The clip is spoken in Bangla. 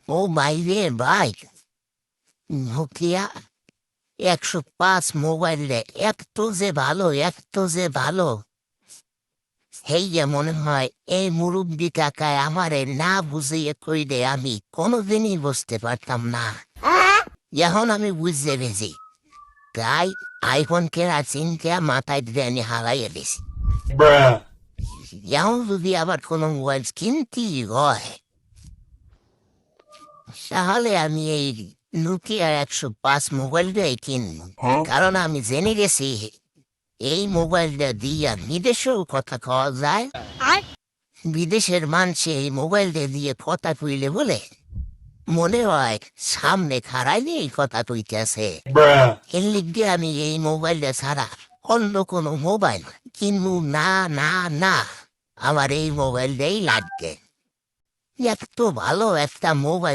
ও ভাই রে ভাই, নোকিয়া 105 মোবাইল রে, এত যে ভালো, এত যে ভালো। এই যে মনে হয় এই মুরব্বি কাকায় আমারে না বুঝিয়ে কইলে আমি কোনোদিনই বুঝতে পারতাম না। এখন আমি বুঝতে পেরেছি, তাই আইফোন কেনা চিন্তা মাথায় দিয়ে আমি হারাইয়ে দিছি। এখন যদি আবার কোনো মোবাইল কিনতে হয়, তাহলে আমি এই নোকিয়া 105 মোবাইলটাই কিনবো। কারণ আমি জেনে গেছি এই মোবাইলটা দিয়া বিদেশেও কথা কওয়া যায়। বিদেশের মানুষে এই মোবাইলটা দিয়ে কথা কইলে বলে মনে হয় সামনে খাড়াইলে এই কথা কইতেছে। এর লিগে আমি এই মোবাইলটা ছাড়া অন্য কোনো মোবাইল কিনবো না, না, না। আমার এই মোবাইলটাই লাগবে। এত ভালো একটা মোবাইল।